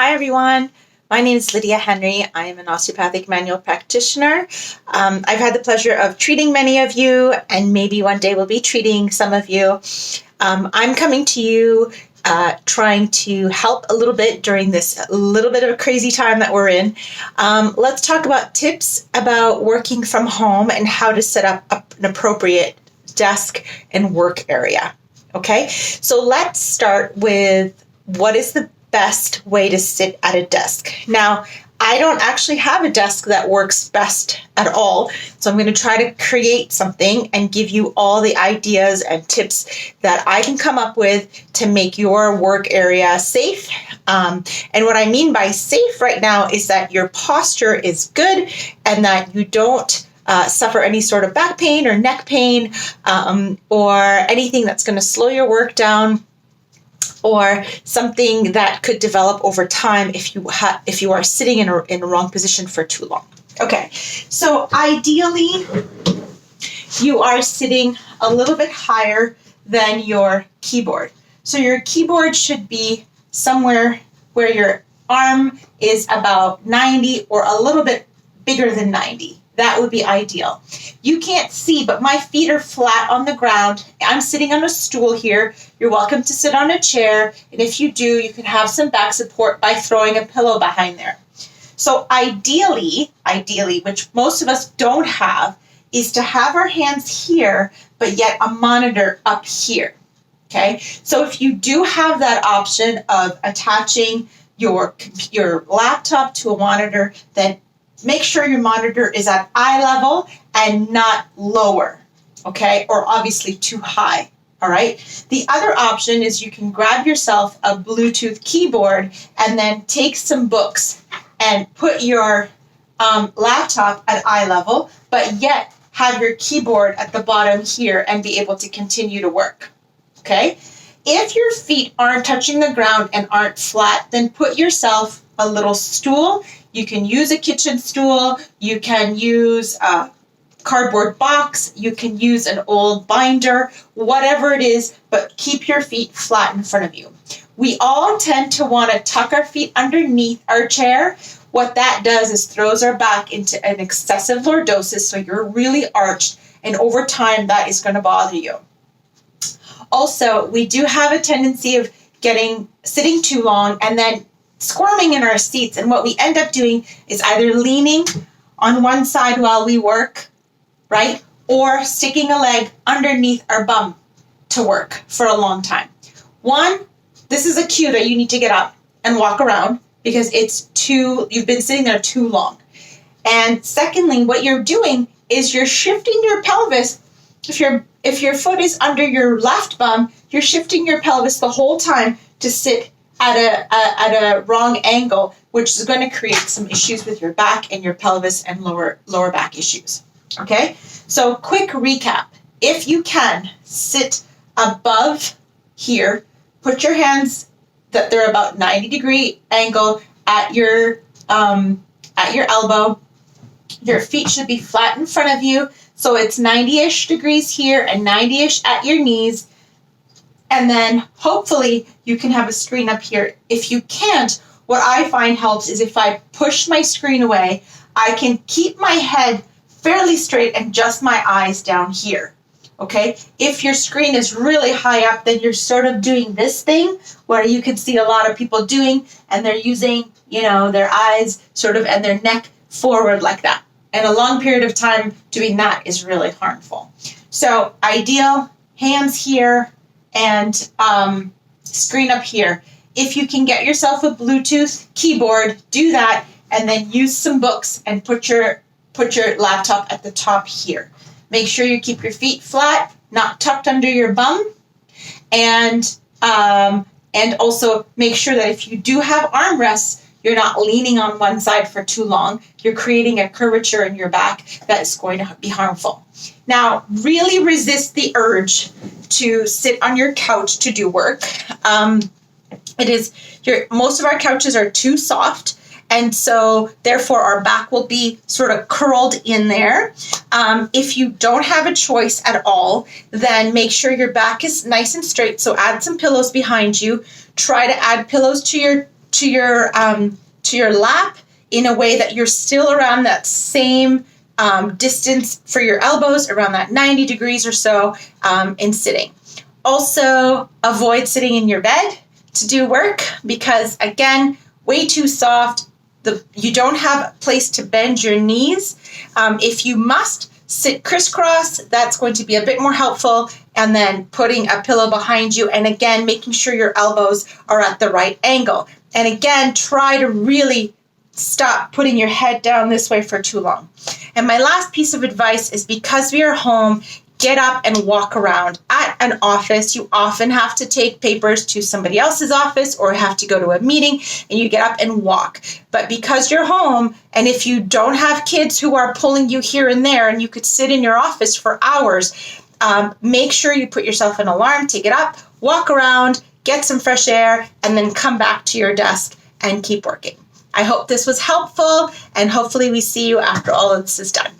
Hi, everyone. My name is Lydia Henry. I am an osteopathic manual practitioner. I've had the pleasure of treating many of you, and maybe one day we'll be treating some of you. I'm coming to you trying to help a little bit during this little bit of a crazy time that we're in. Let's talk about tips about working from home and how to set up an appropriate desk and work area. Okay, so let's start with what is the best way to sit at a desk. Now, I don't actually have a desk that works best at all, so I'm going to try to create something and give you all the ideas and tips that I can come up with to make your work area safe. And what I mean by safe right now is that your posture is good and that you don't suffer any sort of back pain or neck pain or anything that's going to slow your work down, or something that could develop over time if you are sitting in a wrong position for too long. Okay, so ideally, you are sitting a little bit higher than your keyboard. So your keyboard should be somewhere where your arm is about 90 or a little bit bigger than 90. That would be ideal. You can't see, but my feet are flat on the ground. I'm sitting on a stool here. You're welcome to sit on a chair. And if you do, you can have some back support by throwing a pillow behind there. So ideally, which most of us don't have, is to have our hands here, but yet a monitor up here. Okay? So if you do have that option of attaching your laptop to a monitor, then make sure your monitor is at eye level and not lower, okay? Or obviously too high, all right? The other option is you can grab yourself a Bluetooth keyboard and then take some books and put your laptop at eye level, but yet have your keyboard at the bottom here and be able to continue to work, okay? If your feet aren't touching the ground and aren't flat, then put yourself a little stool. You can use a kitchen stool, you can use a cardboard box, you can use an old binder, whatever it is, but keep your feet flat in front of you. We all tend to want to tuck our feet underneath our chair. What that does is throws our back into an excessive lordosis, so you're really arched, and over time that is going to bother you. Also, we do have a tendency of sitting too long and then squirming in our seats, and what we end up doing is either leaning on one side while we work, right, or sticking a leg underneath our bum to work for a long time. One, this is a cue that you need to get up and walk around because you've been sitting there too long. And secondly, what you're doing is you're shifting your pelvis. If your foot is under your left bum, you're shifting your pelvis the whole time to sit at a wrong angle, which is going to create some issues with your back and your pelvis and lower back issues. Okay? So quick recap. If you can, sit above here, put your hands that they're about 90-degree angle at your elbow. Your feet should be flat in front of you, so it's 90-ish degrees here and 90-ish at your knees. And then hopefully you can have a screen up here. If you can't, what I find helps is if I push my screen away, I can keep my head fairly straight and just my eyes down here, okay? If your screen is really high up, then you're sort of doing this thing where you can see a lot of people doing, and they're using, their eyes sort of and their neck forward like that. And a long period of time doing that is really harmful. So ideal, hands here, and screen up here. If you can get yourself a Bluetooth keyboard, do that, and then use some books and put your laptop at the top here. Make sure you keep your feet flat, not tucked under your bum, and also make sure that if you do have armrests, you're not leaning on one side for too long. You're creating a curvature in your back that is going to be harmful. Now, really resist the urge to sit on your couch to do work. Most of our couches are too soft, and so therefore our back will be sort of curled in there. If you don't have a choice at all, then make sure your back is nice and straight. So add some pillows behind you. Try to add pillows to to your lap in a way that you're still around that same distance for your elbows, around that 90 degrees or so in sitting. Also, avoid sitting in your bed to do work because, again, way too soft. You don't have a place to bend your knees. If you must sit crisscross, that's going to be a bit more helpful. And then putting a pillow behind you, and again, making sure your elbows are at the right angle. And again, try to really stop putting your head down this way for too long. And my last piece of advice is, because we are home, get up and walk around. At an office, you often have to take papers to somebody else's office or have to go to a meeting, and you get up and walk. But because you're home, and if you don't have kids who are pulling you here and there, and you could sit in your office for hours, make sure you put yourself an alarm to get up, walk around, get some fresh air, and then come back to your desk and keep working. I hope this was helpful, and hopefully we see you after all of this is done.